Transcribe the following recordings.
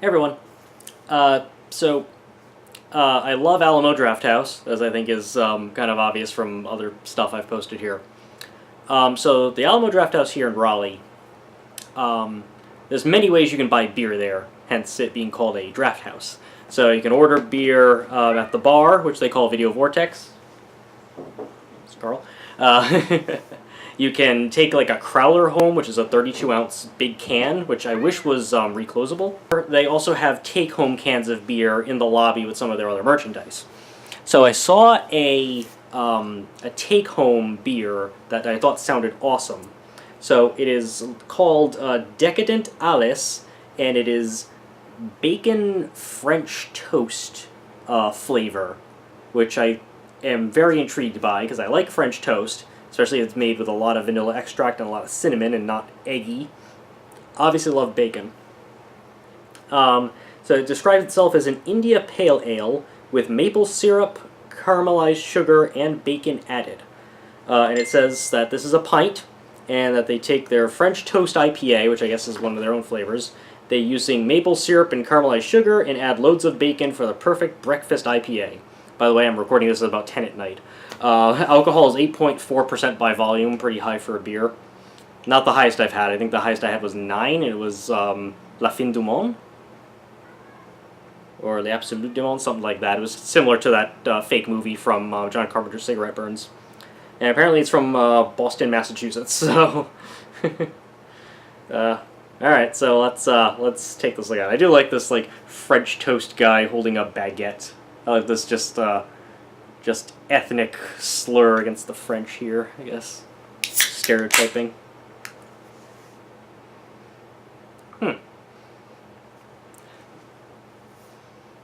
Hey everyone. Uh, so, I love Alamo Drafthouse, as I think is kind of obvious from other stuff I've posted here. So the Alamo Drafthouse here in Raleigh, there's many ways you can buy beer there, hence it being called a draft house. So you can order beer at the bar, which they call Video Vortex. It's Carl. You can take like a crowler home, which is a 32-ounce big can, which I wish was reclosable. They also have take-home cans of beer in the lobby with some of their other merchandise. So I saw a take-home beer that I thought sounded awesome. So it is called Decadent Ales, and it is bacon French toast flavor, which I am very intrigued by because I like French toast. Especially if it's made with a lot of vanilla extract and a lot of cinnamon and not eggy. Obviously love bacon. So it describes itself as an India Pale Ale with maple syrup, caramelized sugar, and bacon added. And it says that this is a pint, and that they take their French Toast IPA, which I guess is one of their own flavors. They're using maple syrup and caramelized sugar and add loads of bacon for the perfect breakfast IPA. By the way, I'm recording this at about 10 at night. Alcohol is 8.4% by volume, pretty high for a beer. Not the highest I've had. I think the highest I had was 9, and it was La Fin du Monde? Or The Absolute du Monde, something like that. It was similar to that fake movie from John Carpenter's Cigarette Burns. And apparently it's from Boston, Massachusetts, so... Alright, so let's take this look at it. I do like this like French toast guy holding a baguette. I like this just ethnic slur against the French here, I guess. Stereotyping.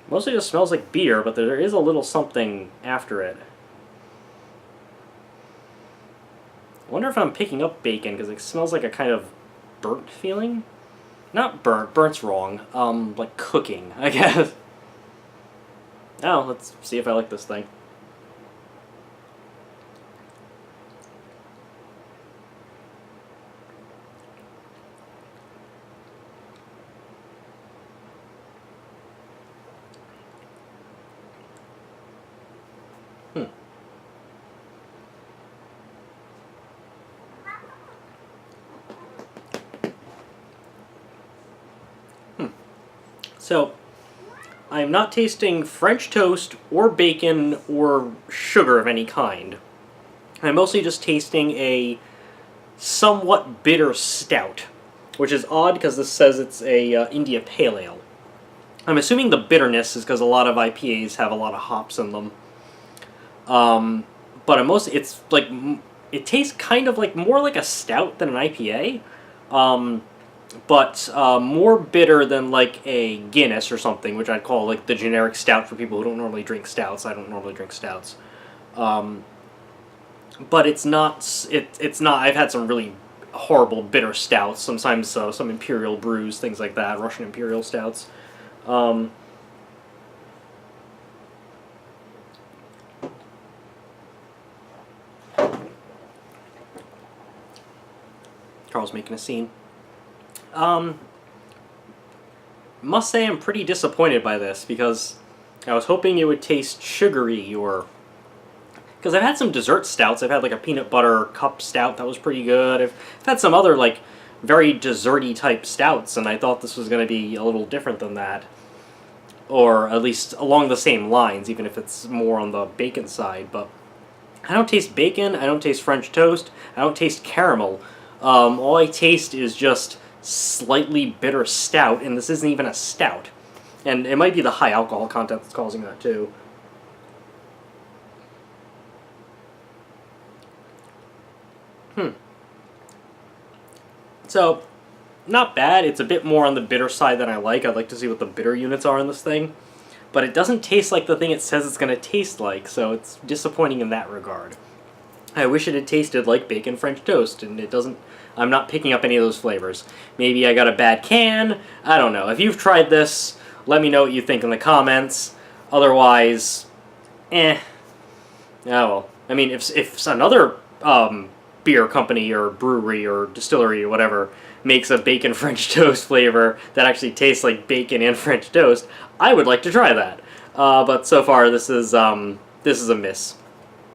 Mostly just smells like beer, but there is a little something after it. I wonder if I'm picking up bacon, because it smells like a kind of burnt feeling? Not burnt, burnt's wrong. Like cooking, I guess. Oh, let's see if I like this thing. So, I'm not tasting French toast or bacon or sugar of any kind. I'm mostly just tasting a somewhat bitter stout, which is odd because this says it's a India Pale Ale. I'm assuming the bitterness is because a lot of IPAs have a lot of hops in them. But it's like, it tastes kind of like more like a stout than an IPA. But more bitter than like a Guinness or something, which I'd call like the generic stout for people who don't normally drink stouts. I don't normally drink stouts. But it's not, it's not, I've had some really horrible bitter stouts, sometimes some Imperial brews, things like that, Russian Imperial stouts. Carl's making a scene. Must say I'm pretty disappointed by this, because I was hoping it would taste sugary, or... Because I've had some dessert stouts. I've had like a peanut butter cup stout that was pretty good. I've had some other like very desserty type stouts, and I thought this was going to be a little different than that. Or at least along the same lines, even if it's more on the bacon side. But I don't taste bacon, I don't taste French toast, I don't taste caramel. All I taste is just slightly bitter stout, and this isn't even a stout. And it might be the high alcohol content that's causing that too. So, not bad. It's a bit more on the bitter side than I like. I'd like to see what the bitter units are in this thing. But it doesn't taste like the thing it says it's going to taste like, so it's disappointing in that regard. I wish it had tasted like bacon French toast, and it doesn't. I'm not picking up any of those flavors. Maybe I got a bad can. I don't know. If you've tried this, let me know what you think in the comments. Otherwise, Oh well. I mean, if another beer company or brewery or distillery or whatever makes a bacon French toast flavor that actually tastes like bacon and French toast, I would like to try that. But so far, this is a miss.